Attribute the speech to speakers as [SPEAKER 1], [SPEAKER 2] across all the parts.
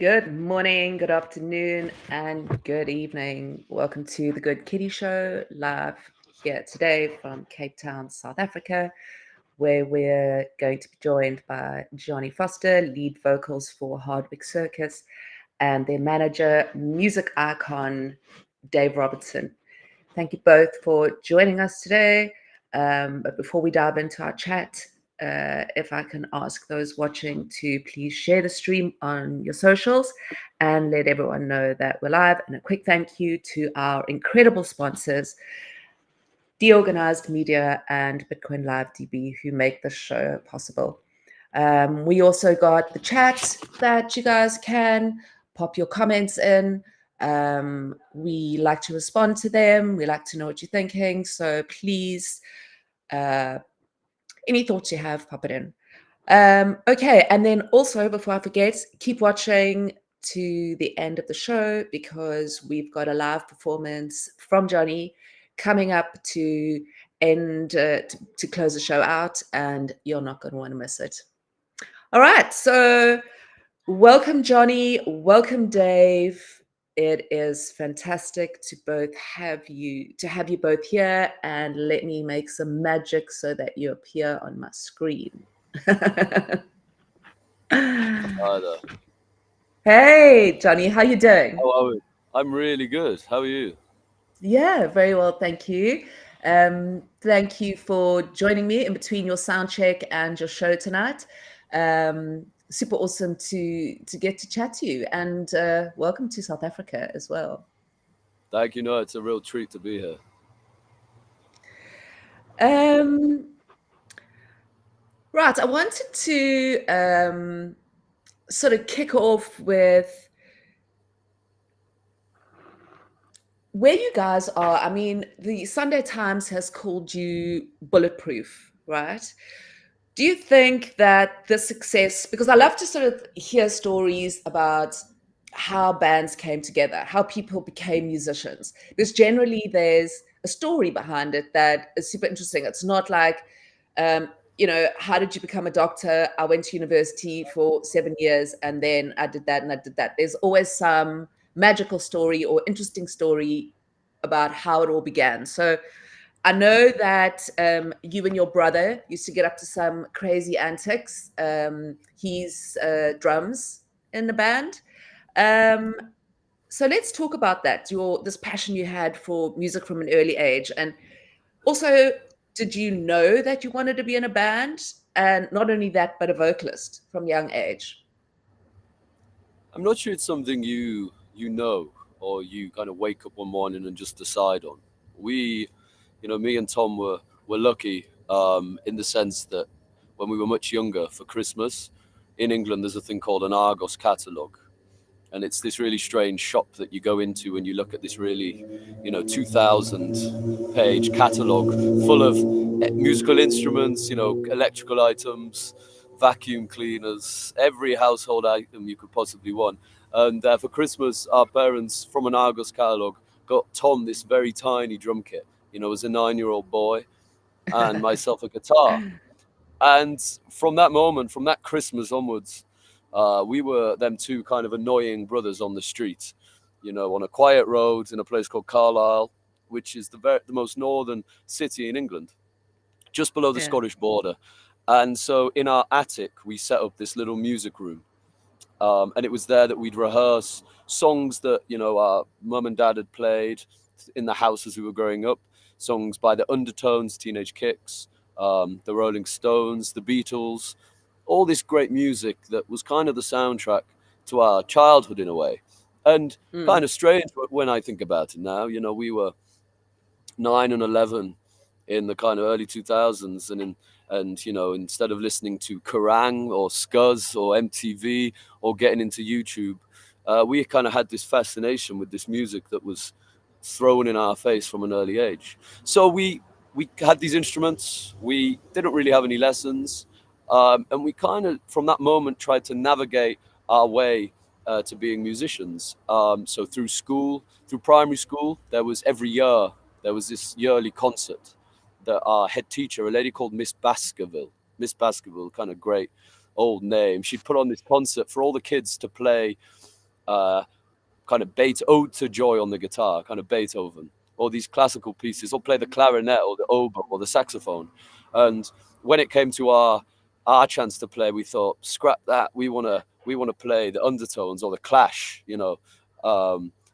[SPEAKER 1] Good morning, good afternoon, and good evening. Welcome to the GoodKitty Show, live here today from Cape Town, South Africa, where we're going to be joined by Johnny Foster, lead vocals for Hardwicke Circus, and their manager, music icon, Dave Robertson. Thank you both for joining us today. But before we dive into our chat, if I can ask those watching to please share the stream on your socials and let everyone know that we're live. And a quick thank you to our incredible sponsors, The Organized Media and Bitcoin Live DB, who make this show possible. We also got the chat that you guys can pop your comments in. We like to respond to them. We like to know what you're thinking. So please, any thoughts you have, pop it in. Okay, and then also, before I forget, keep watching to the end of the show because we've got a live performance from Johnny coming up to end to close the show out, and you're not going to want to miss it. All right, so welcome, Johnny. Welcome, Dave. It is fantastic to have you both here, and let me make some magic so that you appear on my screen. Hey, Johnny, how you doing?
[SPEAKER 2] Hello. I'm really good. How are you?
[SPEAKER 1] Yeah, very well, thank you. Thank you for joining me in between your sound check and your show tonight. Super awesome to get to chat to you, and welcome to South Africa as well.
[SPEAKER 2] Thank you. No, it's a real treat to be here.
[SPEAKER 1] Right, I wanted to sort of kick off with where you guys are. I mean, the Sunday Times has called you bulletproof, right? Do you think that the success, because I love to sort of hear stories about how bands came together, how people became musicians, because generally there's a story behind it that is super interesting. It's not like, how did you become a doctor? I went to university for 7 years and then I did that and I did that. There's always some magical story or interesting story about how it all began. So I know that you and your brother used to get up to some crazy antics. He's drums in the band. Um, so let's talk about that. This passion you had for music from an early age, and also, did you know that you wanted to be in a band? And not only that, but a vocalist from young age.
[SPEAKER 2] I'm not sure it's something you know or you kind of wake up one morning and just decide on. We, me and Tom were lucky in the sense that when we were much younger for Christmas in England, there's a thing called an Argos catalogue. And it's this really strange shop that you go into and you look at this really, 2,000 page catalogue full of musical instruments, electrical items, vacuum cleaners, every household item you could possibly want. And for Christmas, our parents, from an Argos catalogue, got Tom this very tiny drum kit, as a 9-year-old boy, and myself a guitar. And from that moment, from that Christmas onwards, we were them two kind of annoying brothers on the street, on a quiet road in a place called Carlisle, which is the most northern city in England, just below the
[SPEAKER 1] Yeah.
[SPEAKER 2] Scottish border. And so in our attic, we set up this little music room. And it was there that we'd rehearse songs that, our mum and dad had played in the house as we were growing up, songs by the Undertones, Teenage Kicks, the Rolling Stones, the Beatles, all this great music that was kind of the soundtrack to our childhood in a way. And kind of strange when I think about it now, we were 9 and 11 in the kind of early 2000s, and instead of listening to Kerrang or Scuzz or MTV or getting into YouTube, we kind of had this fascination with this music that was thrown in our face from an early age. So we had these instruments. We didn't really have any lessons, and we kind of from that moment tried to navigate our way to being musicians. So through school, through primary school, there was this yearly concert that our head teacher, a lady called Miss Baskerville, kind of great old name, she'd put on this concert for all the kids to play kind of Ode to Joy on the guitar, kind of Beethoven, or these classical pieces, or play the clarinet or the oboe or the saxophone. And when it came to our chance to play, we thought, scrap that. We wanna play the undertones or the Clash, you know.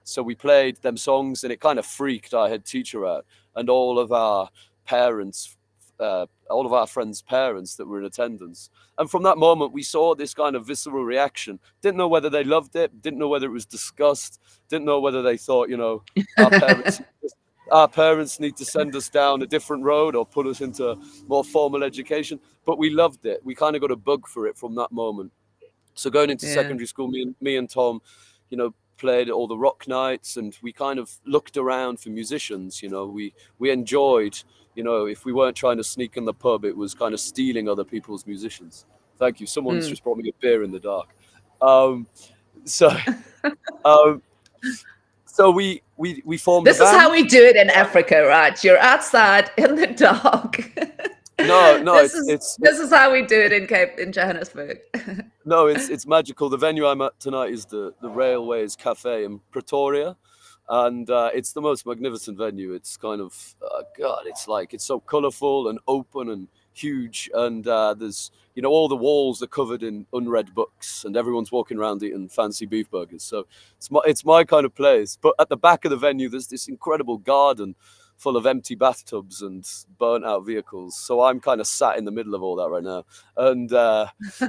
[SPEAKER 2] So we played them songs, and it kind of freaked our head teacher out, and all of our parents, all of our friends' parents that were in attendance. And from that moment, we saw this kind of visceral reaction. Didn't know whether they loved it, didn't know whether it was disgust, didn't know whether they thought, you know, our parents our parents need to send us down a different road or put us into more formal education. But we loved it. We kind of got a bug for it from that moment. So going into
[SPEAKER 1] Yeah.
[SPEAKER 2] secondary school, me and Tom, you know, played at all the rock nights, and we kind of looked around for musicians. You know, we enjoyed, you know, if we weren't trying to sneak in the pub, it was kind of stealing other people's musicians. Thank you. Someone's just brought me a beer in the dark. So um, so we formed
[SPEAKER 1] This
[SPEAKER 2] a
[SPEAKER 1] is how
[SPEAKER 2] band.
[SPEAKER 1] we do it in Africa, right? You're outside in the dark.
[SPEAKER 2] No,
[SPEAKER 1] this is how we do it in Johannesburg.
[SPEAKER 2] No, it's magical. The venue I'm at tonight is the Railways Cafe in Pretoria, and it's the most magnificent venue. It's kind of God, it's so colourful and open and huge, and there's, you know, all the walls are covered in unread books, and everyone's walking around eating fancy beef burgers. So it's my kind of place. But at the back of the venue, there's this incredible garden full of empty bathtubs and burnt out vehicles. So I'm kind of sat in the middle of all that right now, and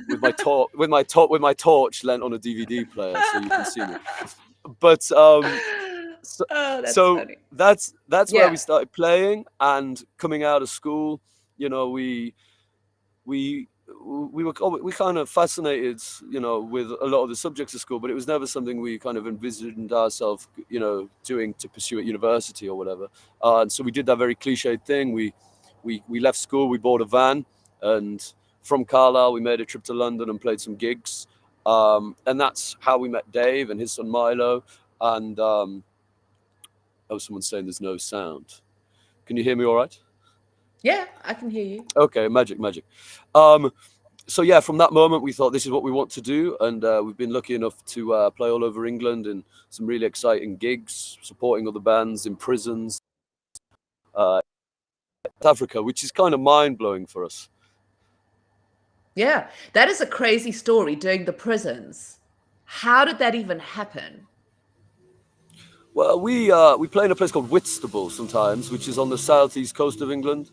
[SPEAKER 2] with my torch lent on a DVD player, so you can see me. But so
[SPEAKER 1] That's funny.
[SPEAKER 2] that's where
[SPEAKER 1] Yeah.
[SPEAKER 2] we started playing. And coming out of school, you know, we were kind of fascinated, you know, with a lot of the subjects of school, but it was never something we kind of envisioned ourselves, you know, doing to pursue at university or whatever. And so we did that very cliched thing. We left school, we bought a van, and from Carlisle we made a trip to London and played some gigs. And that's how we met Dave and his son Milo. And oh, someone's saying there's no sound. Can you hear me all right?
[SPEAKER 1] Yeah, I can hear you.
[SPEAKER 2] Okay, magic. So yeah, from that moment we thought this is what we want to do, and we've been lucky enough to play all over England in some really exciting gigs, supporting other bands in prisons, Africa, which is kind of mind-blowing for us.
[SPEAKER 1] Yeah, that is a crazy story, doing the prisons. How did that even happen?
[SPEAKER 2] Well, we play in a place called Whitstable sometimes, which is on the southeast coast of England,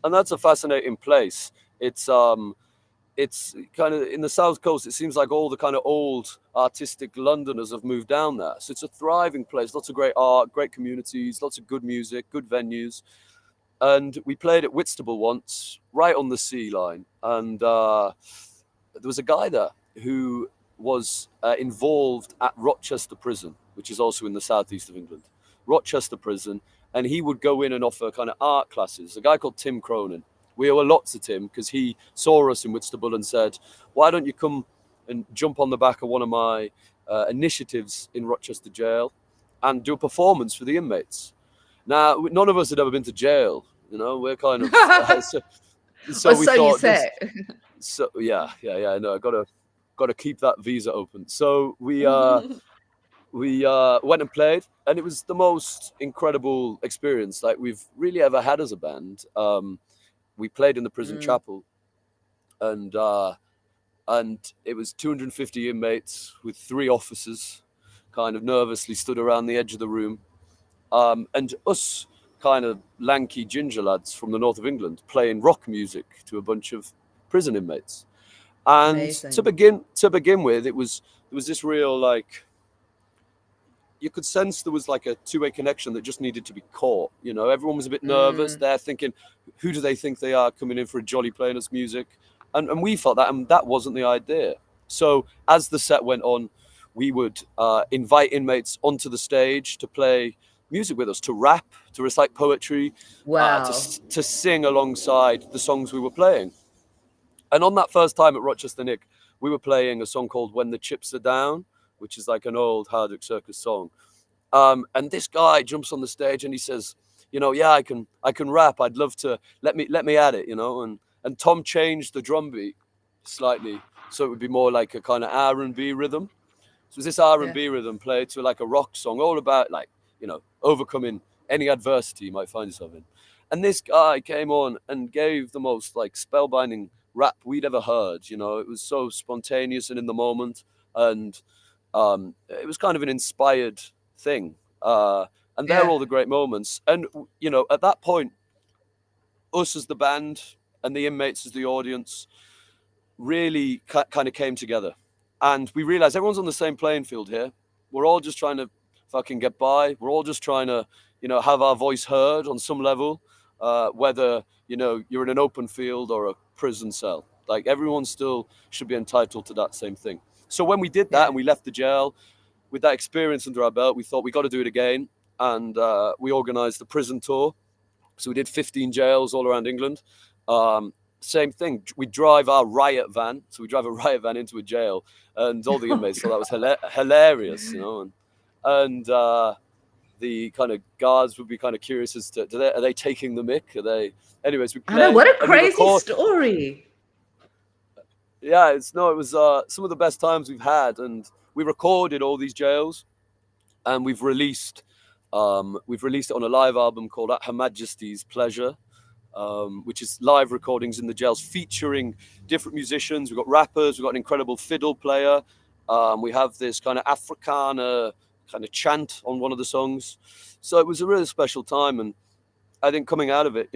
[SPEAKER 2] and that's a fascinating place. It's kind of in the south coast. It seems like all the kind of old artistic Londoners have moved down there. So it's a thriving place, lots of great art, great communities, lots of good music, good venues. And we played at Whitstable once, right on the sea line. And there was a guy there who was involved at Rochester Prison, which is also in the southeast of England. Rochester Prison. And he would go in and offer kind of art classes. A guy called Tim Cronin. We owe a lot to Tim because he saw us in Whitstable and said, why don't you come and jump on the back of one of my initiatives in Rochester Jail and do a performance for the inmates? Now, none of us had ever been to jail, you know, we're kind of, so we
[SPEAKER 1] So you
[SPEAKER 2] thought
[SPEAKER 1] say.
[SPEAKER 2] so yeah, no, I gotta keep that visa open. So we went and played, and it was the most incredible experience like we've really ever had as a band. We played in the prison chapel, and it was 250 inmates with 3 officers kind of nervously stood around the edge of the room, and us kind of lanky ginger lads from the north of England playing rock music to a bunch of prison inmates. And
[SPEAKER 1] Amazing.
[SPEAKER 2] to begin with, there was this real, like, you could sense there was like a two-way connection that just needed to be caught. You know, everyone was a bit nervous. They're thinking, who do they think they are coming in for a jolly playing us music? And we felt that, and that wasn't the idea. So as the set went on, we would invite inmates onto the stage to play music with us, to rap, to recite poetry,
[SPEAKER 1] Wow.
[SPEAKER 2] to sing alongside the songs we were playing. And on that first time at Rochester Nick, we were playing a song called When the Chips Are Down, which is like an old Hardwicke Circus song. And this guy jumps on the stage and he says, you know, yeah, I can rap. I'd love to, let me at it, you know. And Tom changed the drum beat slightly so it would be more like a kind of R&B rhythm. So it's this R&B
[SPEAKER 1] Yeah.
[SPEAKER 2] rhythm played to like a rock song, all about like, overcoming any adversity you might find yourself in. And this guy came on and gave the most like spellbinding rap we'd ever heard. It was so spontaneous and in the moment, and it was kind of an inspired thing. And they're
[SPEAKER 1] Yeah.
[SPEAKER 2] all the great moments. And at that point, us as the band and the inmates as the audience really kind of came together, and we realized everyone's on the same playing field here. We're all just trying to fucking get by. We're all just trying to have our voice heard on some level, whether you're in an open field or a prison cell. Like, everyone still should be entitled to that same thing. So when we did that
[SPEAKER 1] Yeah.
[SPEAKER 2] and we left the jail with that experience under our belt, we thought we got to do it again, and we organized the prison tour. So we did 15 jails all around England. Same thing. We drive our riot van. So we drive a riot van into a jail, and all the
[SPEAKER 1] Oh
[SPEAKER 2] inmates thought that
[SPEAKER 1] God.
[SPEAKER 2] was hilarious, and the kind of guards would be kind of curious as to are they taking the mick? Are they? Anyways, we
[SPEAKER 1] I know,
[SPEAKER 2] play
[SPEAKER 1] what a
[SPEAKER 2] and we
[SPEAKER 1] crazy
[SPEAKER 2] record.
[SPEAKER 1] story.
[SPEAKER 2] Yeah, it was some of the best times we've had, and we recorded all these jails, and we've released it on a live album called At Her Majesty's Pleasure, which is live recordings in the jails featuring different musicians. We've got rappers, we've got an incredible fiddle player. We have this kind of Africana kind of chant on one of the songs. So it was a really special time, and I think coming out of it,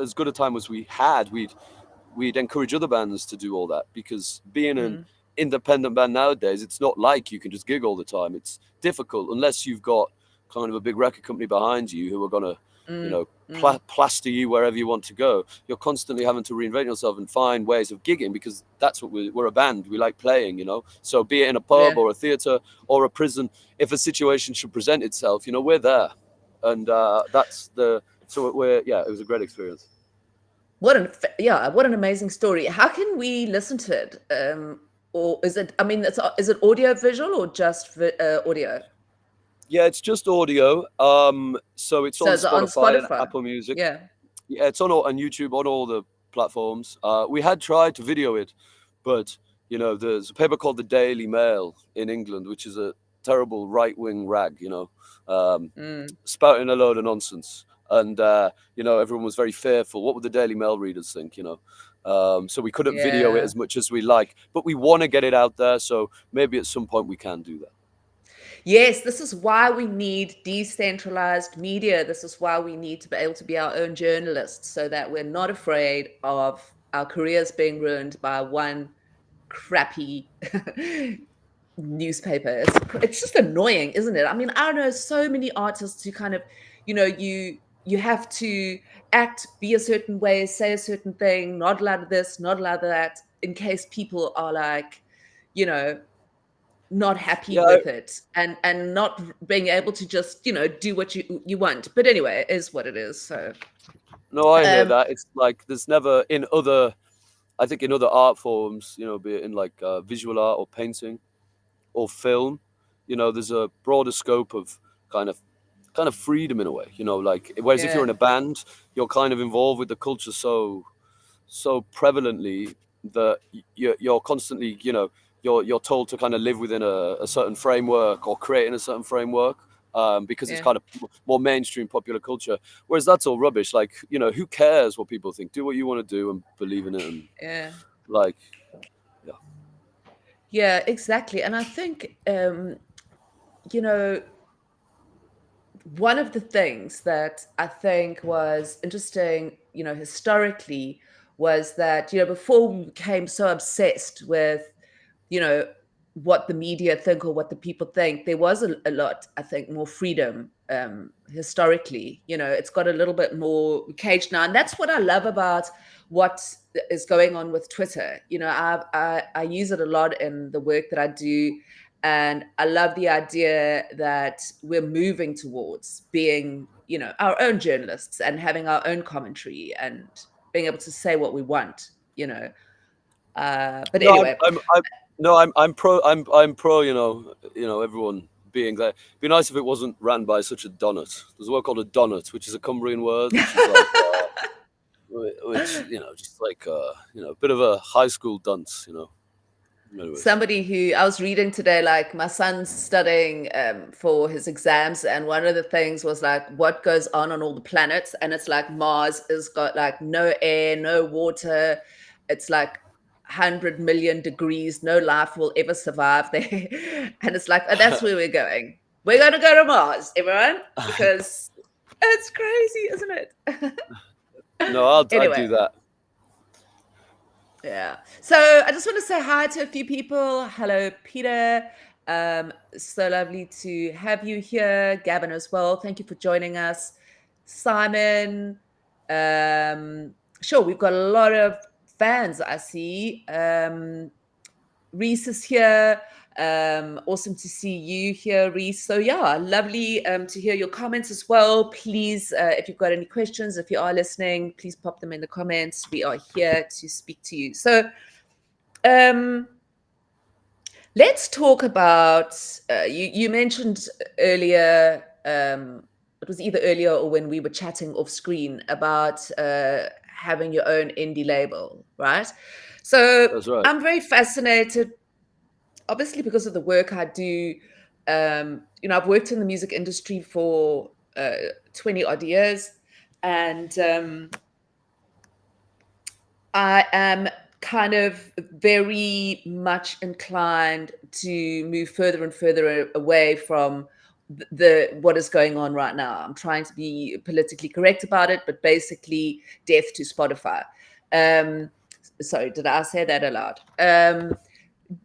[SPEAKER 2] as good a time as we had, we'd encourage other bands to do all that, because being an
[SPEAKER 1] Mm.
[SPEAKER 2] independent band nowadays, it's not like you can just gig all the time. It's difficult unless you've got kind of a big record company behind you who are going to,
[SPEAKER 1] Mm. Mm.
[SPEAKER 2] plaster you wherever you want to go. You're constantly having to reinvent yourself and find ways of gigging, because that's what we're a band. We like playing, So be it in a pub
[SPEAKER 1] Yeah.
[SPEAKER 2] or a theatre or a prison, if a situation should present itself, we're there. And it was a great experience.
[SPEAKER 1] What an amazing story. How can we listen to it? Or is it? I mean, is it audio visual or just audio?
[SPEAKER 2] Yeah, it's just audio. So it's
[SPEAKER 1] So
[SPEAKER 2] on
[SPEAKER 1] is it on
[SPEAKER 2] Spotify and
[SPEAKER 1] Spotify?
[SPEAKER 2] Apple Music.
[SPEAKER 1] Yeah.
[SPEAKER 2] Yeah, it's on YouTube, on all the platforms. We had tried to video it, but there's a paper called the Daily Mail in England, which is a terrible right-wing rag,
[SPEAKER 1] Mm.
[SPEAKER 2] spouting a load of nonsense, and everyone was very fearful. What would the Daily Mail readers think? So we couldn't video it
[SPEAKER 1] Yeah.
[SPEAKER 2] as much as we like, but we want to get it out there. So maybe at some point we can do that.
[SPEAKER 1] Yes, this is why we need decentralized media. This is why we need to be able to be our own journalists, so that we're not afraid of our careers being ruined by one crappy newspaper. It's just annoying, isn't it? I mean, I know so many artists who kind of, you have to act, be a certain way, say a certain thing, not allowed this, not allowed that, in case people are like, you know, not happy
[SPEAKER 2] Yeah,
[SPEAKER 1] with it, and not being able to just do what you want. But anyway, it is what it is. So
[SPEAKER 2] no, I hear
[SPEAKER 1] um
[SPEAKER 2] that. It's like there's never I think in other art forms, be it in like visual art or painting or film, there's a broader scope of kind of freedom in a way, like, whereas if you're in a
[SPEAKER 1] yeah,
[SPEAKER 2] band, you're kind of involved with the culture so prevalently that you're constantly, you're told to kind of live within a certain framework or create in a certain framework, because it's
[SPEAKER 1] yeah,
[SPEAKER 2] kind of more mainstream popular culture. Whereas that's all rubbish. Like, who cares what people think? Do what you want to do and believe in it. And
[SPEAKER 1] yeah,
[SPEAKER 2] like, yeah.
[SPEAKER 1] yeah, exactly. And I think you know one of the things that I think was interesting, historically, was that, before we became so obsessed with, you know, what the media think or what the people think, there was a lot, I think, more freedom historically. It's got a little bit more caged now. And that's what I love about what is going on with Twitter. I use it a lot in the work that I do, and I love the idea that we're moving towards being, our own journalists and having our own commentary and being able to say what we want, but
[SPEAKER 2] No,
[SPEAKER 1] anyway,
[SPEAKER 2] I'm pro. Everyone being there. It'd be nice if it wasn't ran by such a donut. There's a word called a donut, which is a Cumbrian word, which is like, which just like a bit of a high school dunce. Anyways.
[SPEAKER 1] Somebody who I was reading today, like my son's studying for his exams, and one of the things was like what goes on all the planets, and it's like Mars has got like no air, no water. It's like 100 million degrees. No life will ever survive there, and it's like that's where we're going. We're going to go to Mars, everyone, because it's crazy, isn't
[SPEAKER 2] No,
[SPEAKER 1] it?
[SPEAKER 2] I'd
[SPEAKER 1] Anyway.
[SPEAKER 2] do that.
[SPEAKER 1] Yeah. So I just want to say hi to a few people. Hello, Peter. So lovely to have you here. Gavin as well. Thank you for joining us. Simon. Sure, we've got a lot of fans, I see. Reese is here. Awesome to see you here, Reese. So yeah, lovely to hear your comments as well. Please, if you've got any questions, if you are listening, please pop them in the comments. We are here to speak to you. So let's talk about, you mentioned earlier, it was either earlier or when we were chatting off screen about having your own indie label, right? So
[SPEAKER 2] That's right.
[SPEAKER 1] I'm very fascinated, obviously because of the work I do. I've worked in the music industry for 20 odd years, and I am kind of very much inclined to move further and further away from the what is going on right now. I'm trying to be politically correct about it, but basically death to Spotify. Um, Sorry, did I say that aloud?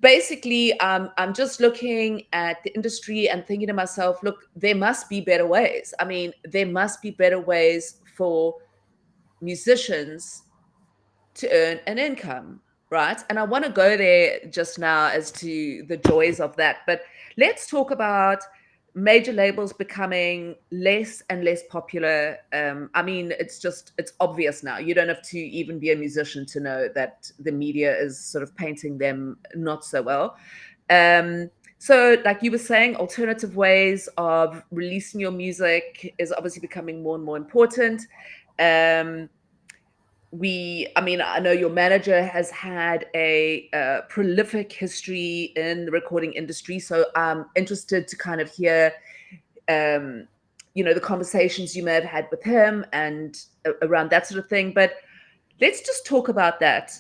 [SPEAKER 1] Basically, I'm just looking at the industry and thinking to myself, look, there must be better ways. I mean, there must be better ways for musicians to earn an income, right? And I want to go there just now as to the joys of that. But let's talk about major labels becoming less and less popular. I mean, it's obvious now. You don't have to even be a musician to know that the media is sort of painting them not so well. So, like you were saying, alternative ways of releasing your music is obviously becoming more and more important. Um, I mean, I know your manager has had a prolific history in the recording industry, so I'm interested to kind of hear the conversations you may have had with him and around that sort of thing. But let's just talk about that.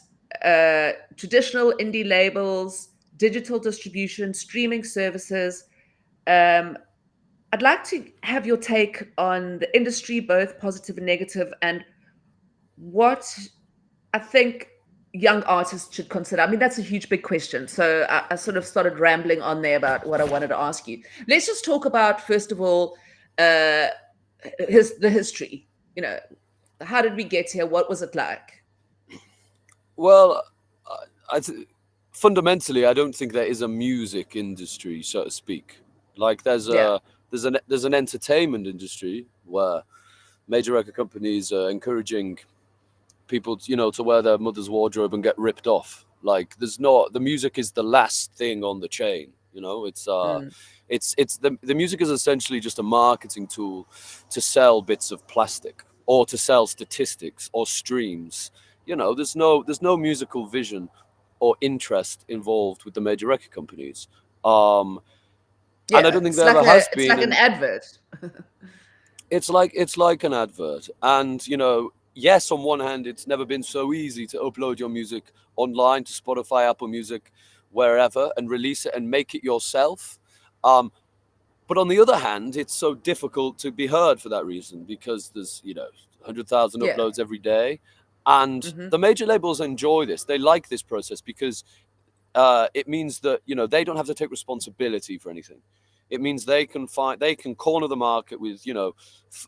[SPEAKER 1] Traditional indie labels, digital distribution, streaming services. um, I'd like to have your take on the industry, both positive and negative, and what I think young artists should consider. I mean, that's a huge, big question. So I sort of started rambling on there about what I wanted to ask you. Let's just talk about, first of all, uh, the history. You know, how did we get here? What was it like?
[SPEAKER 2] Well, fundamentally, I don't think there is a music industry, so to speak. Like
[SPEAKER 1] Yeah.
[SPEAKER 2] there's an entertainment industry where major record companies are encouraging people, to wear their mother's wardrobe and get ripped off. Like the music is the last thing on the chain.
[SPEAKER 1] Mm,
[SPEAKER 2] It's the music is essentially just a marketing tool to sell bits of plastic or to sell statistics or streams. There's no musical vision or interest involved with the major record companies. Um, and I
[SPEAKER 1] yeah.
[SPEAKER 2] don't think there ever has
[SPEAKER 1] It's
[SPEAKER 2] been.
[SPEAKER 1] like an
[SPEAKER 2] And
[SPEAKER 1] advert.
[SPEAKER 2] it's like an advert. And yes, on one hand, it's never been so easy to upload your music online to Spotify, Apple Music, wherever, and release it and make it yourself. um, but on the other hand, it's so difficult to be heard for that reason, because there's 100,000
[SPEAKER 1] Yeah.
[SPEAKER 2] uploads every day. And
[SPEAKER 1] Hmm.
[SPEAKER 2] the major labels enjoy this. They like this process because it means that they don't have to take responsibility for anything. It means they can corner the market with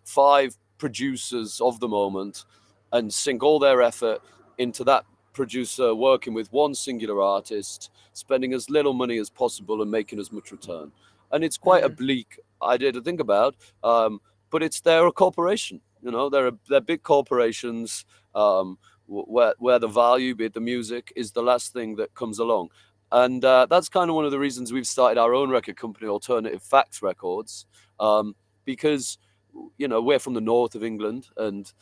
[SPEAKER 2] five producers of the moment and sink all their effort into that producer working with one singular artist, spending as little money as possible and making as much return. And it's quite a
[SPEAKER 1] Mm,
[SPEAKER 2] bleak idea to think about, but they're a corporation. They're big corporations, where the value, be it the music, is the last thing that comes along. And that's kind of one of the reasons we've started our own record company, Alternative Facts Records, because you know, we're from the north of England, and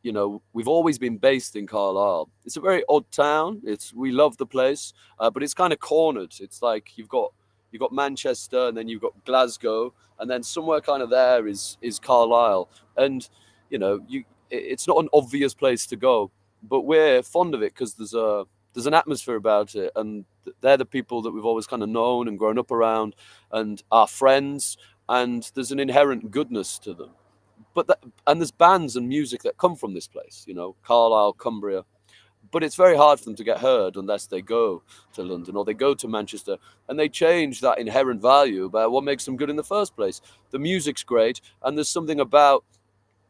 [SPEAKER 2] you know, we've always been based in Carlisle. It's a very odd town. We love the place, but it's kind of cornered. It's like you've got Manchester, and then you've got Glasgow, and then somewhere kind of there is Carlisle, and you know, it's not an obvious place to go, but we're fond of it because there's an atmosphere about it, and they're the people that we've always kind of known and grown up around, and our friends, and there's an inherent goodness to them. And there's bands and music that come from this place, you know, Carlisle, Cumbria, but it's very hard for them to get heard unless they go to London or they go to Manchester, and they change that inherent value about what makes them good in the first place. The music's great, and there's something about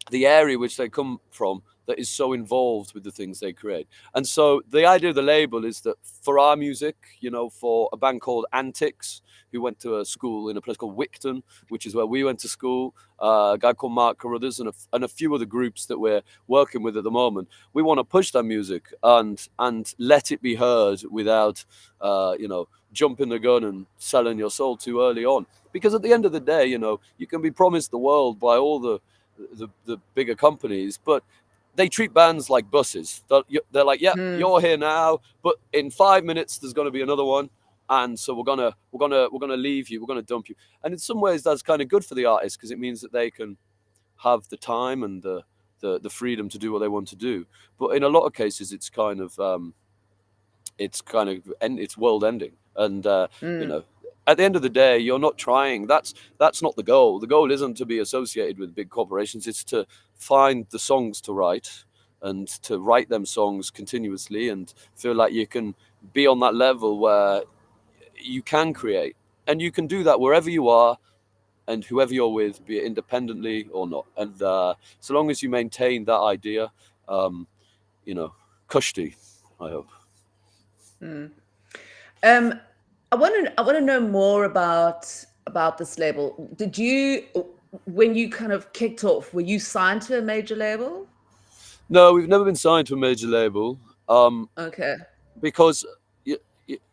[SPEAKER 2] the area which they come from that is so involved with the things they create. And so the idea of the label is that for our music, you know, for a band called Antics, who went to a school in a place called Wigton, which is where we went to school, a guy called Mark Carruthers, and a few other groups that we're working with at the moment, we want to push that music and let it be heard without, you know, jumping the gun and selling your soul too early on. Because at the end of the day, you know, you can be promised the world by all the bigger companies, but they treat bands like buses. They're like, yeah, you're here now, but in 5 minutes there's going to be another one, and so we're gonna leave you, we're gonna dump you. And in some ways that's kind of good for the artists, because it means that they can have the time and the freedom to do what they want to do. But in a lot of cases, it's kind of it's world ending, and you know, at the end of the day, you're not trying. That's not the goal. The goal isn't to be associated with big corporations. It's to find the songs to write, and to write them songs continuously, and feel like you can be on that level where you can create, and you can do that wherever you are and whoever you're with, be it independently or not. And so long as you maintain that idea, you know, Kushti, I hope.
[SPEAKER 1] I want to know more about this label. Did you, when you kind of kicked off, were you signed to a major label?
[SPEAKER 2] No, we've never been signed to a major label,
[SPEAKER 1] Okay.
[SPEAKER 2] because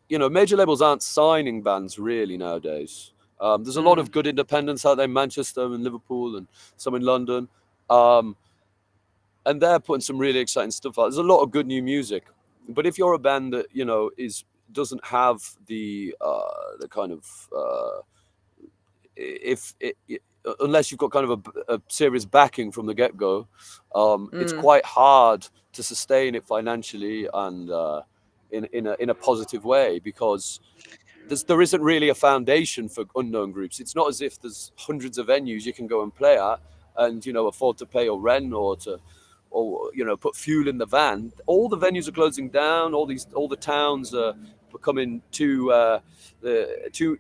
[SPEAKER 2] you know, major labels aren't signing bands really nowadays. There's a lot of good independents out there in Manchester and Liverpool and some in London, and they're putting some really exciting stuff out. There's a lot of good new music, but if you're a band that, you know, doesn't have the kind of unless you've got kind of a serious backing from the get-go, it's quite hard to sustain it financially and in a positive way, because there isn't really a foundation for unknown groups. It's not as if there's hundreds of venues you can go and play at and, you know, afford to pay your rent or you know, put fuel in the van. All the venues are closing down. All the towns are becoming too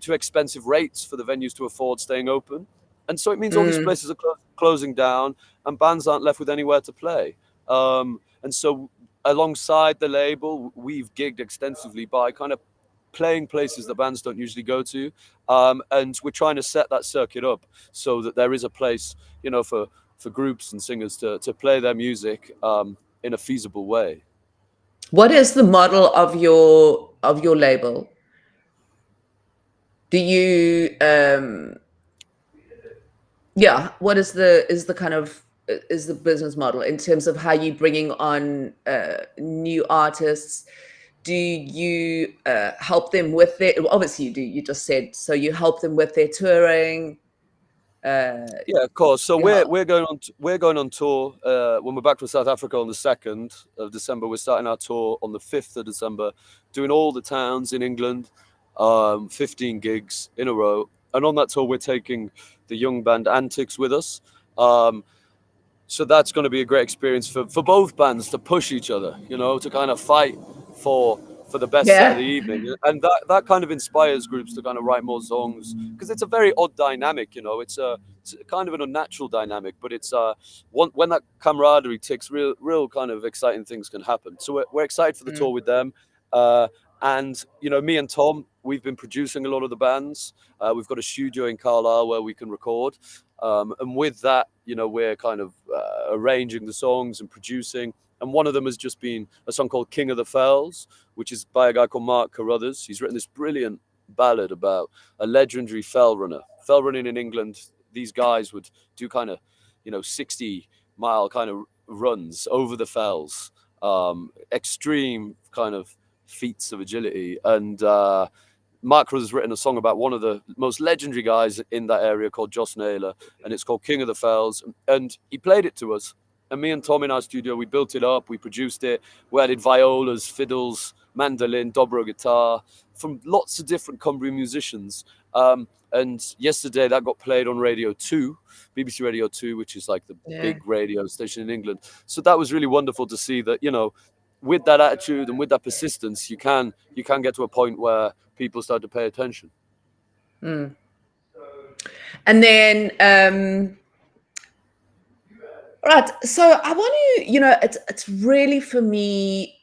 [SPEAKER 2] expensive rates for the venues to afford staying open, and so it means all these places are closing down, and bands aren't left with anywhere to play. And so alongside the label, we've gigged extensively by kind of playing places that bands don't usually go to, and we're trying to set that circuit up so that there is a place, you know, for groups and singers to play their music in a feasible way.
[SPEAKER 1] What is the model of your label? Do you yeah, what is the kind of is the business model in terms of how you bringing on new artists? Do you help them with their, obviously you do, you just said, so you help them with their touring?
[SPEAKER 2] Yeah, of course. So
[SPEAKER 1] Yeah.
[SPEAKER 2] we're going on tour when we're back from South Africa on the 2nd of December. We're starting our tour on the 5th of December, doing all the towns in England, 15 gigs in a row. And on that tour, we're taking the young band Antics with us. So that's going to be a great experience for both bands to push each other, you know, to kind of fight for the best set of the
[SPEAKER 1] Yeah.
[SPEAKER 2] evening. And that kind of inspires groups to kind of write more songs, because it's a very odd dynamic, you know. It's kind of an unnatural dynamic, but it's when that camaraderie ticks, real kind of exciting things can happen. So we're excited for the tour with them. And, you know, me and Tom, we've been producing a lot of the bands. We've got a studio in Carlisle where we can record. And with that, you know, we're kind of arranging the songs and producing. And one of them has just been a song called King of the Fells, which is by a guy called Mark Carruthers. He's written this brilliant ballad about a legendary fell runner. Fell running in England, these guys would do kind of, 60-mile kind of runs over the fells, extreme kind of feats of agility. And Mark has written a song about one of the most legendary guys in that area called Joss Naylor, and it's called King of the Fells. And he played it to us. And me and Tom in our studio, we built it up, we produced it. We added violas, fiddles, mandolin, dobro guitar from lots of different Cumbrian musicians. And yesterday that got played on Radio 2, BBC Radio 2, which is like the big radio station in England. So that was really wonderful to see that, with that attitude and with that persistence, you can get to a point where people start to pay attention.
[SPEAKER 1] And then, right. So I want to, it's really for me,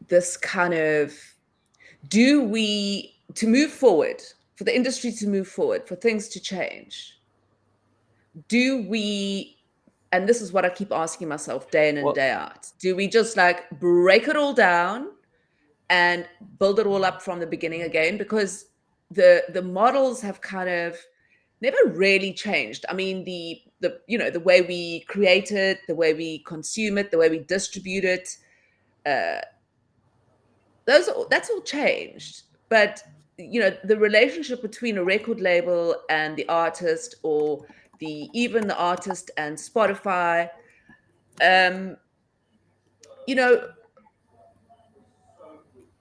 [SPEAKER 1] this kind of, to move forward, for the industry to move forward, for things to change, and this is what I keep asking myself day in and day out, do we just like break it all down and build it all up from the beginning again? Because the models have kind of never really changed. I mean, the way we create it, the way we consume it, the way we distribute it, that's all changed. But the relationship between a record label and the artist, or even the artist and Spotify,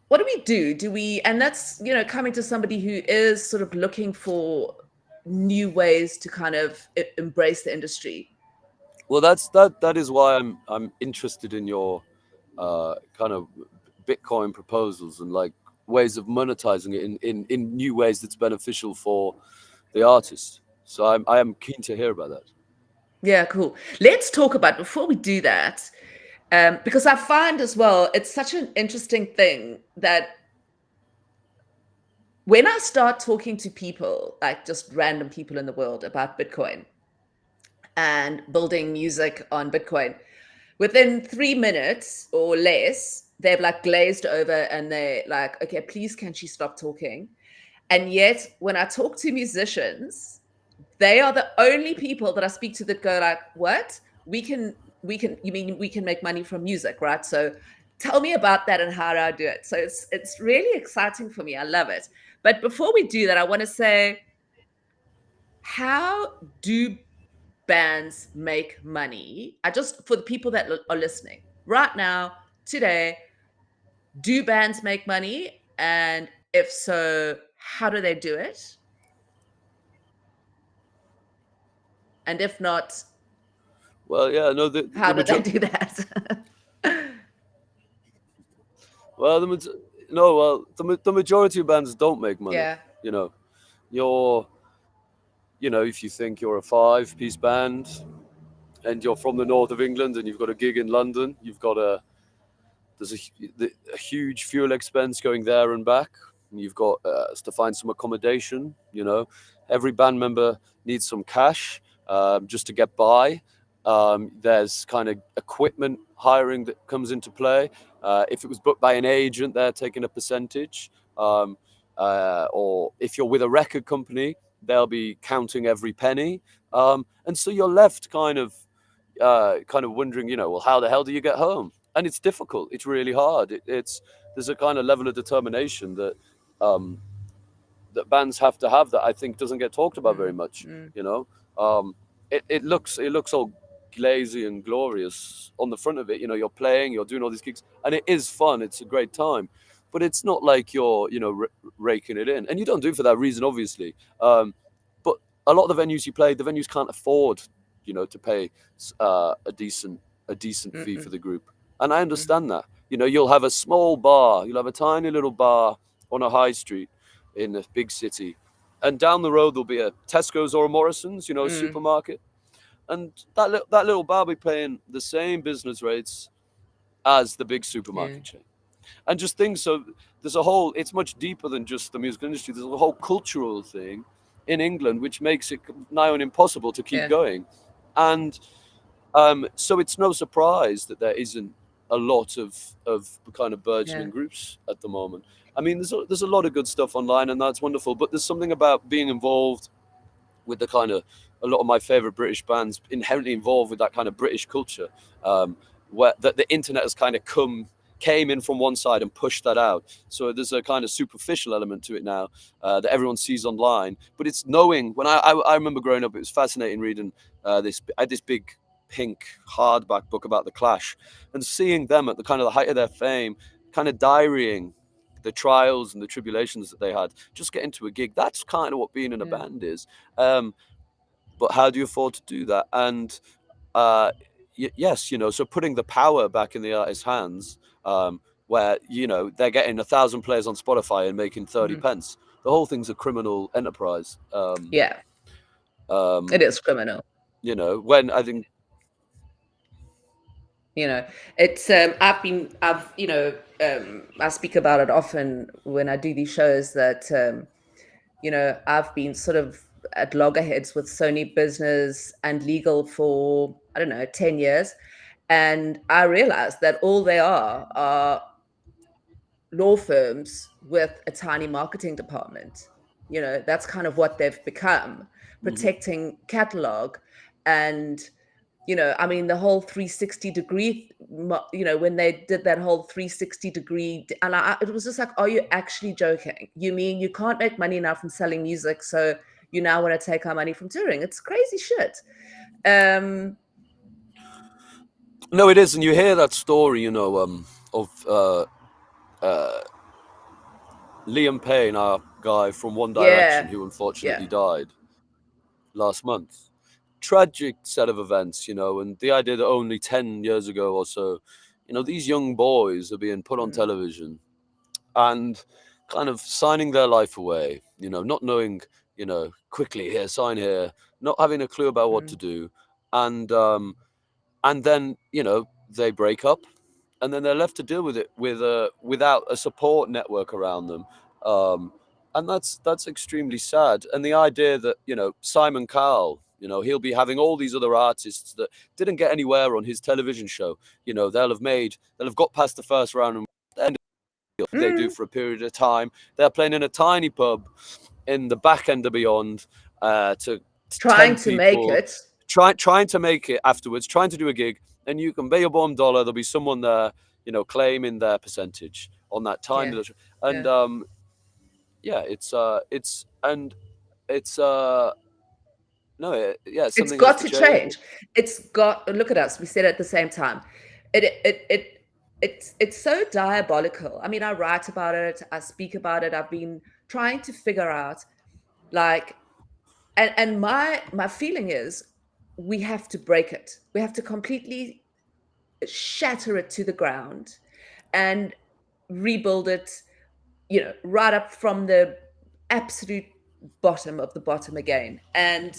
[SPEAKER 1] what do we do? And that's, coming to somebody who is sort of looking for new ways to kind of embrace the industry.
[SPEAKER 2] Well, that is why I'm interested in your kind of Bitcoin proposals and like ways of monetizing it in new ways that's beneficial for the artist. So I am keen to hear about that.
[SPEAKER 1] Yeah, cool. Let's talk about, before we do that, because I find as well, it's such an interesting thing that when I start talking to people, like just random people in the world, about Bitcoin and building music on Bitcoin, within 3 minutes or less, they've like glazed over and they're like, okay, please, can she stop talking? And yet when I talk to musicians, they are the only people that I speak to that go like, what? You mean we can make money from music, right? So tell me about that and how do I do it? So it's really exciting for me. I love it. But before we do that, I want to say, how do bands make money? For the people that are listening right now, today, do bands make money? And if so, how do they do it? And if not,
[SPEAKER 2] well, yeah, no,
[SPEAKER 1] how do they do that?
[SPEAKER 2] Well, the majority of bands don't make money.
[SPEAKER 1] Yeah.
[SPEAKER 2] If you think you're a 5-piece band and you're from the north of England and you've got a gig in London, there's a huge fuel expense going there and back. And you've got to find some accommodation. Every band member needs some cash just to get by. There's kind of equipment hiring that comes into play. If it was booked by an agent, they're taking a percentage. Or if you're with a record company, they'll be counting every penny. And so you're left kind of wondering, well, how the hell do you get home? And it's difficult. It's really hard. There's a kind of level of determination that that bands have to have that I think doesn't get talked about very much. It looks all glazy and glorious on the front of it. You're playing, you're doing all these gigs, and it is fun. It's a great time, but it's not like you're raking it in, and you don't do it for that reason, obviously. But a lot of the venues you play, the venues can't afford to pay a decent fee for the group, and I understand that. You'll have a small bar, you'll have a tiny little bar on a high street in a big city, and down the road there'll be a Tesco's or a Morrison's, a supermarket. And that little bar will be paying the same business rates as the big supermarket chain. And just things, so there's it's much deeper than just the musical industry. There's a whole cultural thing in England which makes it nigh on impossible to keep going. And so it's no surprise that there isn't a lot of kind of burgeoning groups at the moment. I mean, there's a lot of good stuff online, and that's wonderful. But there's something about being involved with the kind of a lot of my favorite British bands inherently involved with that kind of British culture, where that the internet has kind of came in from one side and pushed that out. So there's a kind of superficial element to it now that everyone sees online. But it's knowing, when I remember growing up, it was fascinating reading I had this big pink hardback book about the Clash, and seeing them at the kind of the height of their fame, kind of diarying the trials and the tribulations that they had, just getting to a gig. That's kind of what being in a band is. But how do you afford to do that? And yes, so putting the power back in the artist's hands, where they're getting 1,000 players on Spotify and making 30 pence. The whole thing's a criminal enterprise.
[SPEAKER 1] Yeah, it is criminal.
[SPEAKER 2] When I think,
[SPEAKER 1] it's I speak about it often when I do these shows, that I've been sort of at loggerheads with Sony Business and Legal for, I don't know, 10 years. And I realized that all they are law firms with a tiny marketing department. That's kind of what they've become, protecting catalog. And the whole 360 degree, when they did that whole 360 degree, and it was just like, are you actually joking? You mean you can't make money now from selling music, so you now want to take our money from touring? It's crazy shit.
[SPEAKER 2] No, it is. And you hear that story, of Liam Payne, our guy from One Direction, who unfortunately died last month. Tragic set of events, and the idea that only 10 years ago or so, these young boys are being put on television and kind of signing their life away, not knowing, quickly here, sign here, not having a clue about what to do. And then, they break up, and then they're left to deal with it without a support network around them. And that's extremely sad. And the idea that, Simon Cowell, he'll be having all these other artists that didn't get anywhere on his television show. They'll have got past the first round, and they do for a period of time. They're playing in a tiny pub in the back end of Beyond to
[SPEAKER 1] trying
[SPEAKER 2] 10
[SPEAKER 1] to
[SPEAKER 2] people,
[SPEAKER 1] make it.
[SPEAKER 2] Trying to make it afterwards, trying to do a gig, and you can bet your bottom dollar there'll be someone there, claiming their percentage on that tiny little. And
[SPEAKER 1] It's
[SPEAKER 2] something has
[SPEAKER 1] got
[SPEAKER 2] to
[SPEAKER 1] to
[SPEAKER 2] change.
[SPEAKER 1] look at us, we said it at the same time. It's so diabolical. I mean, I write about it, I speak about it. I've been trying to figure out, like, and my feeling is, we have to break it. We have to completely shatter it to the ground and rebuild it, right up from the absolute bottom of the bottom again. And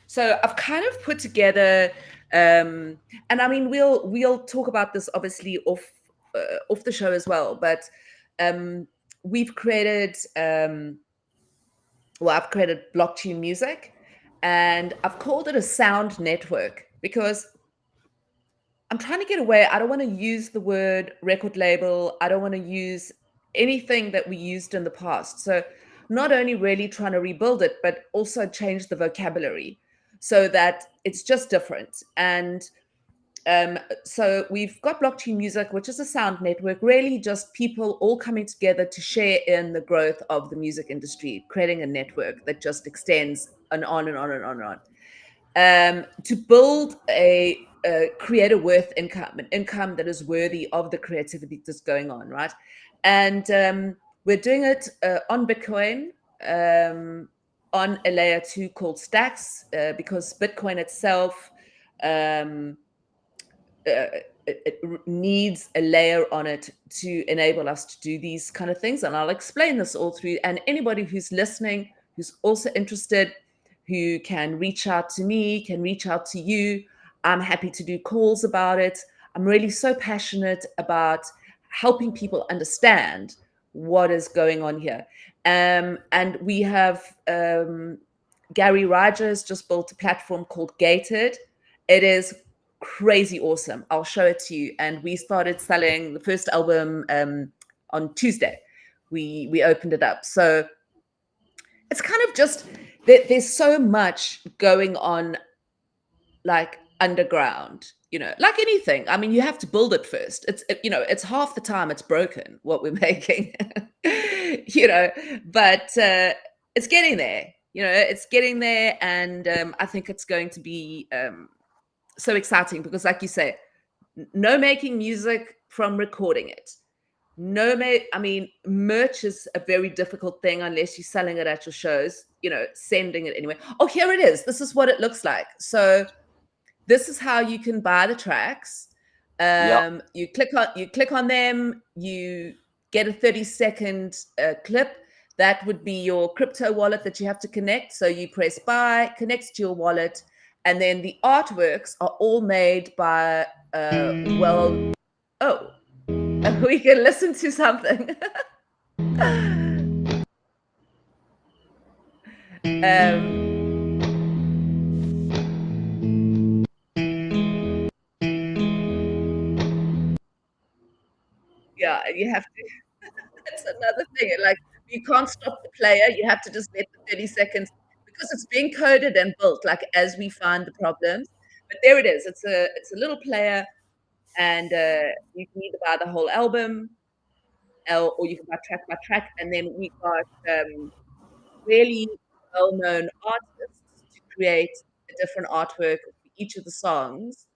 [SPEAKER 1] so I've kind of put together, and I mean, we'll talk about this obviously off the show as well, but we've created I've created blockchain music, and I've called it a sound network because I'm trying to get away. I don't want to use the word record label. I don't want to use anything that we used in the past. So not only really trying to rebuild it, but also change the vocabulary so that it's just different. And so we've got blockchain music, which is a sound network, really just people all coming together to share in the growth of the music industry, creating a network that just extends and on and on and on and on. To build a creator worth income, an income that is worthy of the creativity that's going on, right? And we're doing it on Bitcoin, on a layer 2 called Stacks, because Bitcoin itself, it needs a layer on it to enable us to do these kind of things. And I'll explain this all through. And anybody who's listening, who's also interested, who can reach out to me, can reach out to you. I'm happy to do calls about it. I'm really so passionate about helping people understand what is going on here. And we have Gary Rogers just built a platform called Gated. It is crazy awesome. I'll show it to you. And we started selling the first album on Tuesday. We opened it up. So it's kind of just there's so much going on, like underground, like anything. I mean, you have to build it first. It's half the time it's broken what we're making, but it's getting there. It's getting there, and I think it's going to be so exciting because, like you say, no making music from recording it. I mean, merch is a very difficult thing unless you're selling it at your shows, sending it anyway. Oh, here it is. This is what it looks like. So this is how you can buy the tracks.
[SPEAKER 2] Yeah.
[SPEAKER 1] You click on them, you get a 30-second clip. That would be your crypto wallet that you have to connect. So you press buy, connects to your wallet, and then the artworks are all made by we can listen to something. Yeah, you have to. That's another thing. Like, you can't stop the player. You have to just let the 30 seconds, because it's being coded and built like as we find the problems. But there it is. It's a little player, and you can either buy the whole album, or you can buy track by track. And then we got really well-known artists to create a different artwork for each of the songs,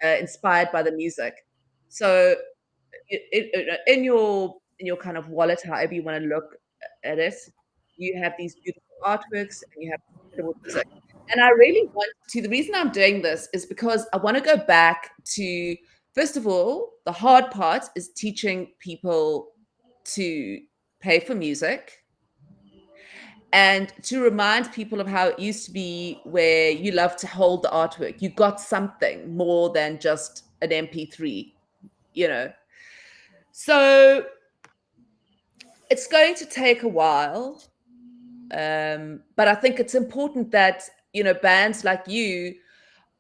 [SPEAKER 1] inspired by the music. So in your kind of wallet, however you want to look at it, you have these beautiful artworks and you have incredible music. And I really want to. The reason I'm doing this is because I want to go back to, first of all, the hard part is teaching people to pay for music, and to remind people of how it used to be, where you love to hold the artwork. You got something more than just an MP3, So it's going to take a while, but I think it's important that bands like you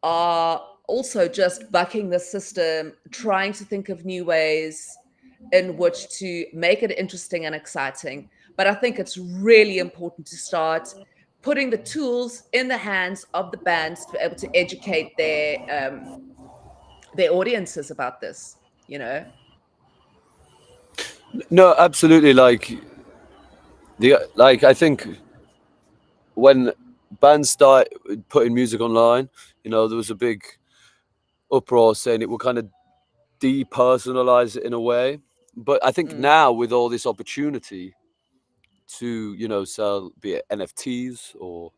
[SPEAKER 1] are also just bucking the system, trying to think of new ways in which to make it interesting and exciting. But I think it's really important to start putting the tools in the hands of the bands to be able to educate their audiences about this.
[SPEAKER 2] No, absolutely. I think when bands start putting music online, there was a big uproar saying it would kind of depersonalize it in a way. But I think now, with all this opportunity to sell, be it NFTs or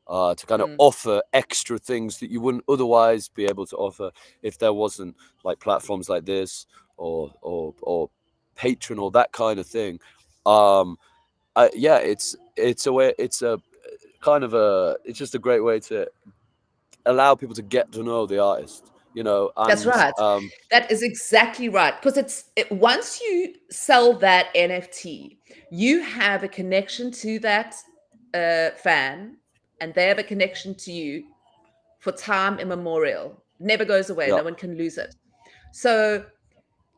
[SPEAKER 2] to kind of offer extra things that you wouldn't otherwise be able to offer if there wasn't like platforms like this or Patreon or that kind of thing. Yeah, it's a way. It's a kind of it's just a great way to allow people to get to know the artist.
[SPEAKER 1] That's
[SPEAKER 2] And
[SPEAKER 1] right. That is exactly right. Because once you sell that NFT, you have a connection to that fan, and they have a connection to you for time immemorial. Never goes away.
[SPEAKER 2] yeah,
[SPEAKER 1] No one can lose it. So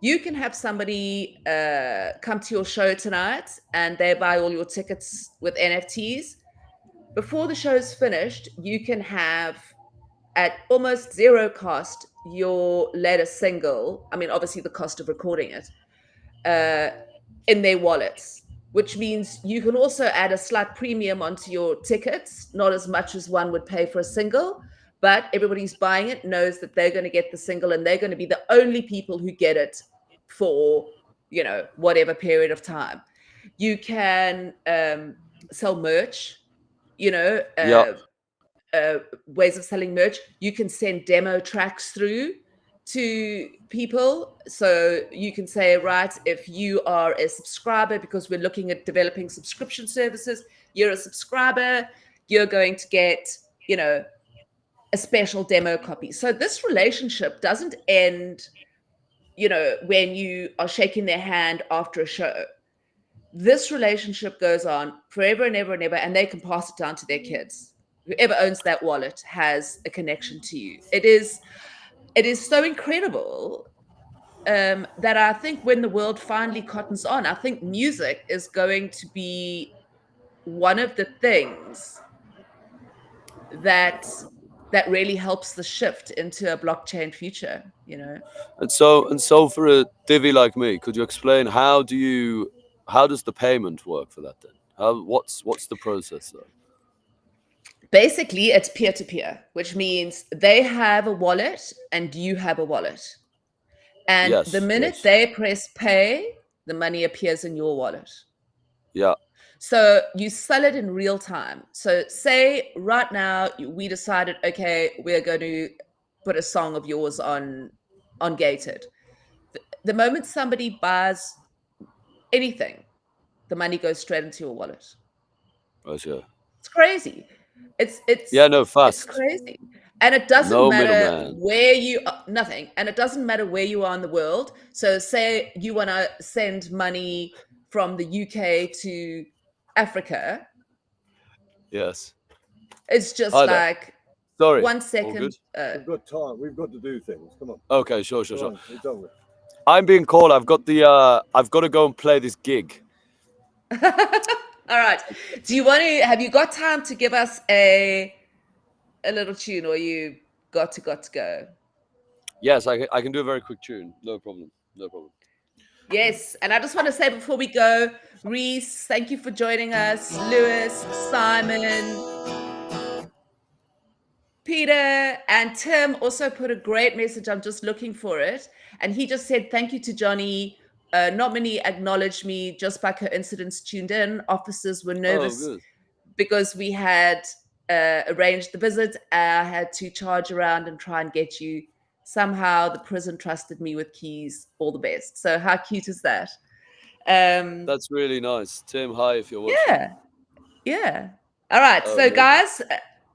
[SPEAKER 1] you can have somebody come to your show tonight, and they buy all your tickets with NFTs. Before the show's finished, you can have, at almost zero cost, your latest single. I mean, obviously the cost of recording it, in their wallets, which means you can also add a slight premium onto your tickets, not as much as one would pay for a single, but everybody's buying it knows that they're going to get the single, and they're going to be the only people who get it for, whatever period of time. You can sell merch, you know,
[SPEAKER 2] yeah,
[SPEAKER 1] uh, ways of selling merch. You can send demo tracks through to people. So you can say, right, if you are a subscriber, because we're looking at developing subscription services, you're a subscriber, you're going to get, a special demo copy. So this relationship doesn't end, when you are shaking their hand after a show. This relationship goes on forever and ever and ever, and they can pass it down to their kids. Whoever owns that wallet has a connection to you. It is so incredible, that I think when the world finally cottons on, I think music is going to be one of the things that really helps the shift into a blockchain future, you know.
[SPEAKER 2] And so for a divvy like me, could you explain how does the payment work for that then? What's the process though?
[SPEAKER 1] Basically, it's peer to peer, which means they have a wallet and you have a wallet. And the
[SPEAKER 2] Yes,
[SPEAKER 1] minute
[SPEAKER 2] yes.
[SPEAKER 1] they press pay, the money appears in your wallet.
[SPEAKER 2] Yeah.
[SPEAKER 1] So you sell it in real time. So say right now we decided, okay, we're going to put a song of yours on Gated. The moment somebody buys anything, the money goes straight into your wallet.
[SPEAKER 2] Right, yeah.
[SPEAKER 1] It's crazy. It's
[SPEAKER 2] Yeah,
[SPEAKER 1] it's
[SPEAKER 2] no,
[SPEAKER 1] it's
[SPEAKER 2] fast.
[SPEAKER 1] crazy. And it doesn't
[SPEAKER 2] No
[SPEAKER 1] matter
[SPEAKER 2] middleman.
[SPEAKER 1] where you are, nothing. And it doesn't matter where you are in the world. So say you want to send money from the UK to Africa,
[SPEAKER 2] Yes.
[SPEAKER 1] it's just
[SPEAKER 2] Hi there.
[SPEAKER 1] like
[SPEAKER 2] Sorry.
[SPEAKER 1] one
[SPEAKER 2] All good?
[SPEAKER 1] second.
[SPEAKER 3] We've got time. We've got to do things. Come on.
[SPEAKER 2] Okay, sure.
[SPEAKER 3] Come on. It's over.
[SPEAKER 2] I'm being called. I've got to go and play this gig.
[SPEAKER 1] All right. Do you want to? Have you got time to give us a little tune, or you got to go?
[SPEAKER 2] Yes, I can do a very quick tune. No problem. No problem.
[SPEAKER 1] Yes, and I just want to say before we go, Reese, thank you for joining us. Lewis, Simon, Peter, and Tim also put a great message. I'm just looking for it. And he just said, thank you to Johnny. Not many acknowledged me, just by coincidence tuned in. Officers were
[SPEAKER 2] Oh,
[SPEAKER 1] nervous
[SPEAKER 2] good.
[SPEAKER 1] because we had arranged the visit. I had to charge around and try and get you. Somehow the prison trusted me with keys. All the best. So how cute is that?
[SPEAKER 2] That's really nice. Tim, hi if you're watching.
[SPEAKER 1] Yeah. All right.
[SPEAKER 2] Oh,
[SPEAKER 1] So,
[SPEAKER 2] amazing.
[SPEAKER 1] guys,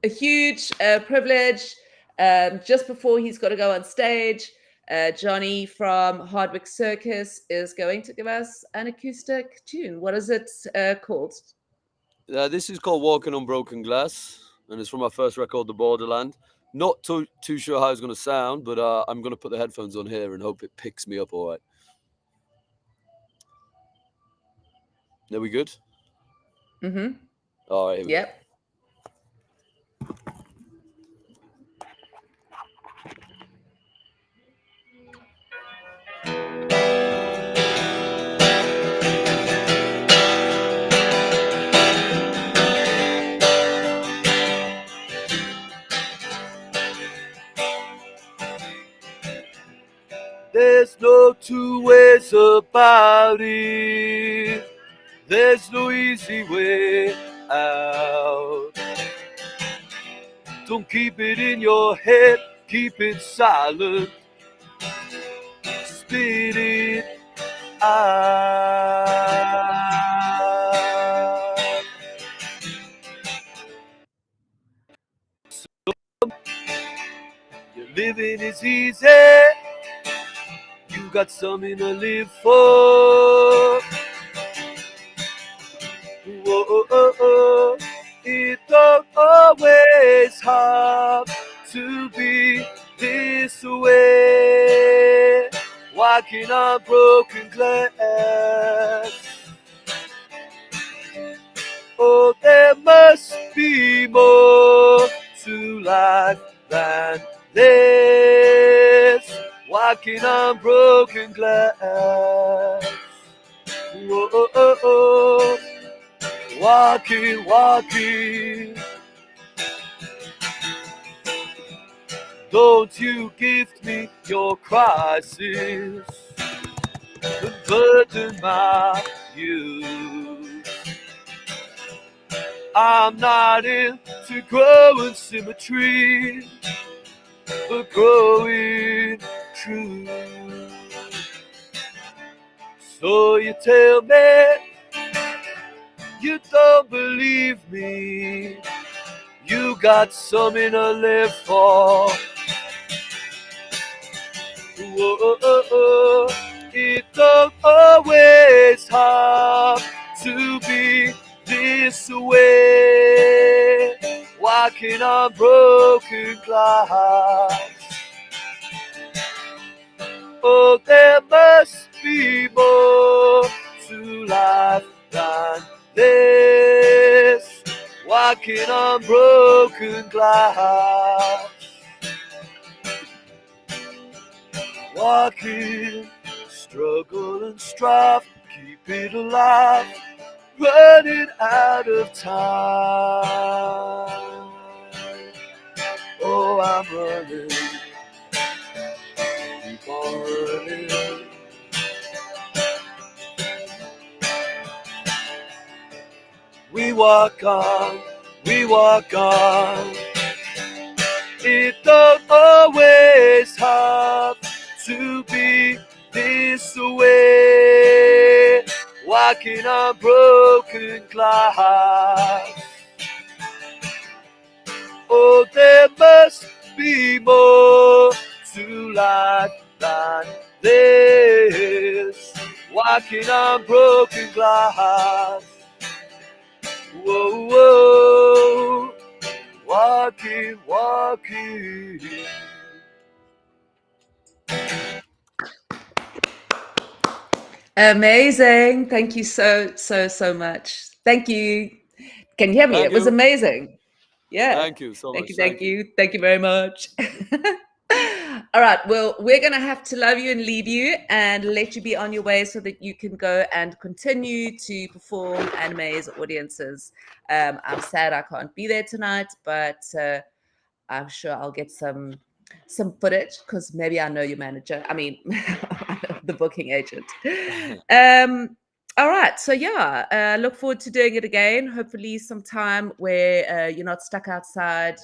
[SPEAKER 1] a huge privilege. Just before he's got to go on stage, Johnny from Hardwicke Circus is going to give us an acoustic tune. What is it called?
[SPEAKER 2] This is called Walking on Broken Glass, and it's from my first record, The Borderland. Not too sure how it's going to sound, but I'm going to put the headphones on here and hope it picks me up all right. Are we good?
[SPEAKER 1] Mm-hmm.
[SPEAKER 2] All right, here we go.
[SPEAKER 1] Yep.
[SPEAKER 2] There's no two ways about it. There's no easy way out. Don't keep it in your head, keep it silent. Spit it out. Your living is easy. You got something to live for. Whoa, it don't always have to be this way. Walking on broken glass. Oh, there must be more to life than this. Walking on broken glass. Whoa, walking. Don't you gift me your crisis and burden my youth. I'm not into growing symmetry, but growing truth. So you tell me you don't believe me. You got something to live for. Whoa, it don't always have to be this way. Walking on broken glass. Oh, there must be more to life than this. walking on broken glass, walking, struggle and strive, keep it alive, running out of time. Oh, I'm running, keep on running. We walk on, we walk on. It don't always have to be this way. Walking on broken glass. Oh, there must be more to life than this. Walking on broken glass. Whoa, whoa, walking, walking.
[SPEAKER 1] Amazing. Thank you so much. Thank you. Can you hear me? It was amazing. Yeah.
[SPEAKER 2] Thank you so much.
[SPEAKER 1] Thank you. Thank you very much. All right. Well, we're going to have to love you and leave you and let you be on your way so that you can go and continue to perform Anime's audiences. I'm sad I can't be there tonight, but I'm sure I'll get some footage because maybe I know your manager. I mean, the booking agent. All right. So yeah, look forward to doing it again. Hopefully sometime where you're not stuck outside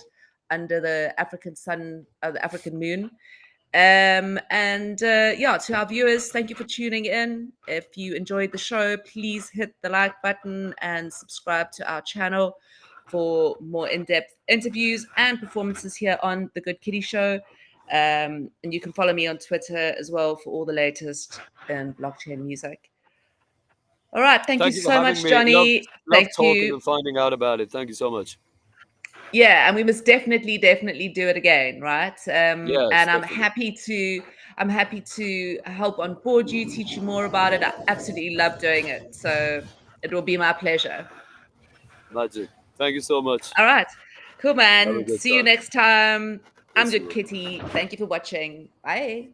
[SPEAKER 1] under the African sun, the African moon. Yeah, to our viewers, thank you for tuning in. If you enjoyed the show, please hit the like button and subscribe to our channel for more in-depth interviews and performances here on the GoodKitty Show. And you can follow me on Twitter as well for all the latest in blockchain music. All right. Thank you so much, Johnny.
[SPEAKER 2] Love talking and finding out about it. Thank you so much.
[SPEAKER 1] Yeah, and we must definitely do it again, right?
[SPEAKER 2] Yes,
[SPEAKER 1] and
[SPEAKER 2] definitely.
[SPEAKER 1] I'm happy to help on board you, teach you more about it. I absolutely love doing it. So it will be my pleasure.
[SPEAKER 2] Magic. Thank you so much.
[SPEAKER 1] All right. Cool, man.
[SPEAKER 2] Have a good
[SPEAKER 1] See you
[SPEAKER 2] time.
[SPEAKER 1] next time. I'm
[SPEAKER 2] Yes,
[SPEAKER 1] GoodKitty. Thank you for watching. Bye.